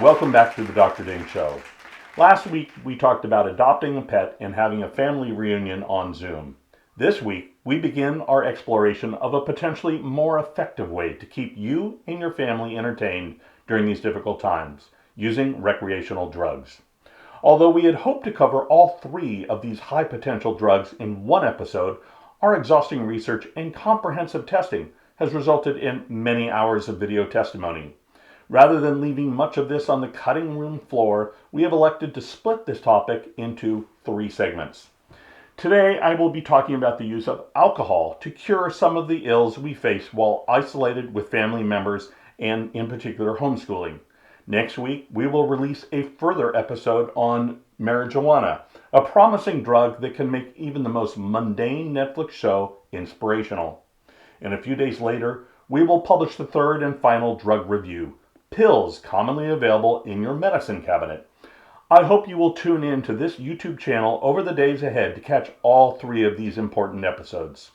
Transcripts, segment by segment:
welcome back to the Dr. Ding Show. Last week we talked about adopting a pet and having a family reunion on Zoom. This week we begin our exploration of a potentially more effective way to keep you and your family entertained during these difficult times, using recreational drugs. Although we had hoped to cover all three of these high potential drugs in one episode, our exhausting research and comprehensive testing has resulted in many hours of video testimony. Rather than leaving much of this on the cutting room floor, we have elected to split this topic into three segments. Today, I will be talking about the use of alcohol to cure some of the ills we face while isolated with family members and, in particular, homeschooling. Next week, we will release a further episode on marijuana, a promising drug that can make even the most mundane Netflix show inspirational. And a few days later, we will publish the third and final drug review, pills commonly available in your medicine cabinet. I hope you will tune in to this YouTube channel over the days ahead to catch all three of these important episodes.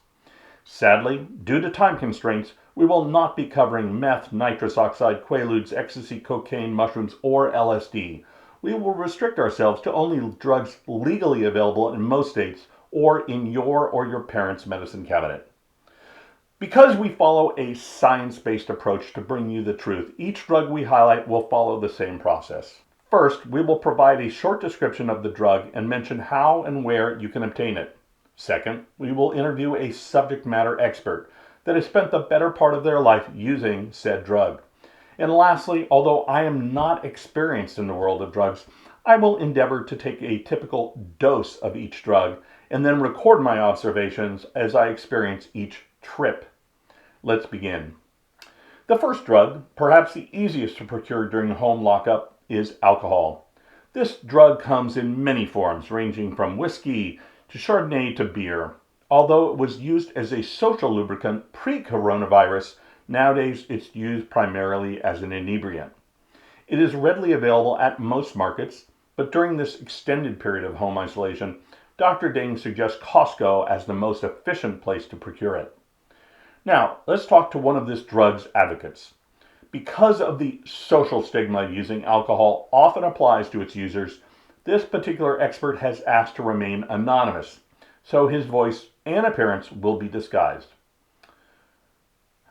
Sadly, due to time constraints, we will not be covering meth, nitrous oxide, quaaludes, ecstasy, cocaine, mushrooms, or LSD. We will restrict ourselves to only drugs legally available in most states or in your or your parents' medicine cabinet. Because we follow a science-based approach to bring you the truth, each drug we highlight will follow the same process. First, we will provide a short description of the drug and mention how and where you can obtain it. Second, we will interview a subject matter expert that has spent the better part of their life using said drug. And lastly, although I am not experienced in the world of drugs, I will endeavor to take a typical dose of each drug and then record my observations as I experience each trip. Let's begin. The first drug, perhaps the easiest to procure during home lockup, is alcohol. This drug comes in many forms, ranging from whiskey to Chardonnay to beer. Although it was used as a social lubricant pre-coronavirus, nowadays it's used primarily as an inebriant. It is readily available at most markets, but during this extended period of home isolation, Dr. Ding suggests Costco as the most efficient place to procure it. Now, let's talk to one of this drug's advocates. Because of the social stigma using alcohol often applies to its users, this particular expert has asked to remain anonymous, so his voice and appearance will be disguised.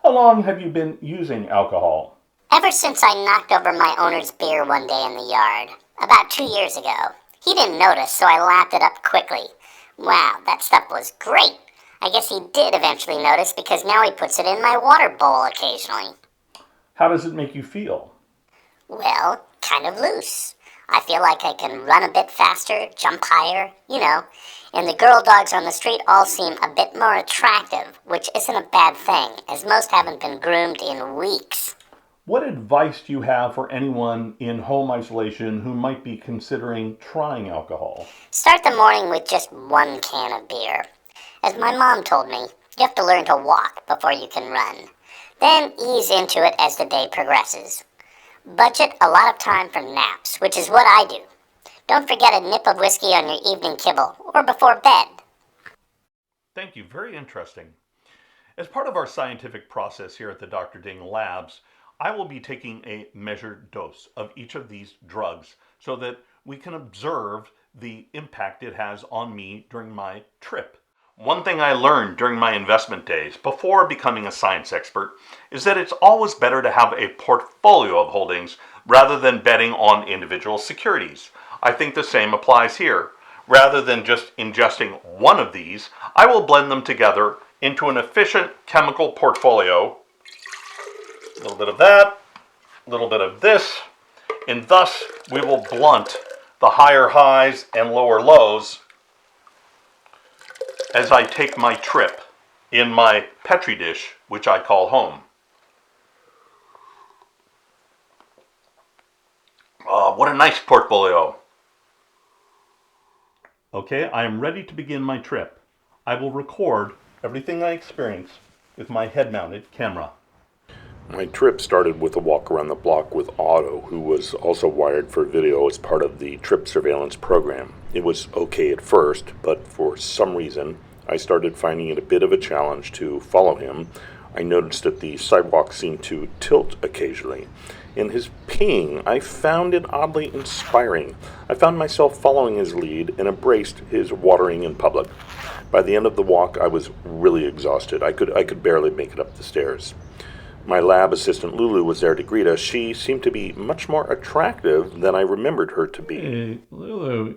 How long have you been using alcohol? Ever since I knocked over my owner's beer one day in the yard, about 2 years ago. He didn't notice, so I lapped it up quickly. Wow, that stuff was great. I guess he did eventually notice because now he puts it in my water bowl occasionally. How does it make you feel? Well, kind of loose. I feel like I can run a bit faster, jump higher, and the girl dogs on the street all seem a bit more attractive, which isn't a bad thing, as most haven't been groomed in weeks. What advice do you have for anyone in home isolation who might be considering trying alcohol? Start the morning with just one can of beer. As my mom told me, you have to learn to walk before you can run. Then ease into it as the day progresses. Budget a lot of time for naps, which is what I do. Don't forget a nip of whiskey on your evening kibble or before bed. Thank you. Very interesting. As part of our scientific process here at the Dr. Ding Labs, I will be taking a measured dose of each of these drugs so that we can observe the impact it has on me during my trip. One thing I learned during my investment days before becoming a science expert is that it's always better to have a portfolio of holdings rather than betting on individual securities. I think the same applies here. Rather than just ingesting one of these, I will blend them together into an efficient chemical portfolio. A little bit of that, a little bit of this, and thus we will blunt the higher highs and lower lows as I take my trip in my Petri dish, which I call home. What a nice portfolio. Okay, I am ready to begin my trip. I will record everything I experience with my head-mounted camera. My trip started with a walk around the block with Otto, who was also wired for video as part of the trip surveillance program. It was okay at first, but for some reason, I started finding it a bit of a challenge to follow him. I noticed that the sidewalk seemed to tilt occasionally. In his peeing, I found it oddly inspiring. I found myself following his lead and embraced his watering in public. By the end of the walk, I was really exhausted. I could barely make it up the stairs. My lab assistant Lulu was there to greet us. She seemed to be much more attractive than I remembered her to be. Hey, Lulu,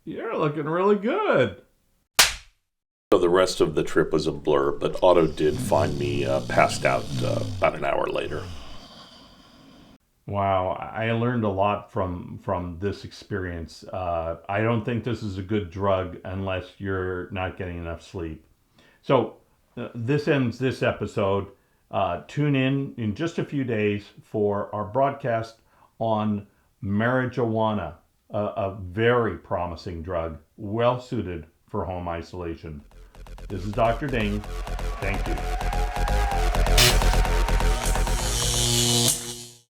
you're looking really good. So the rest of the trip was a blur, but Otto did find me passed out about an hour later. Wow, I learned a lot from this experience. I don't think this is a good drug unless you're not getting enough sleep. So this ends this episode. Tune in just a few days for our broadcast on marijuana, a very promising drug, well suited for home isolation. This is Dr. Ding. Thank you.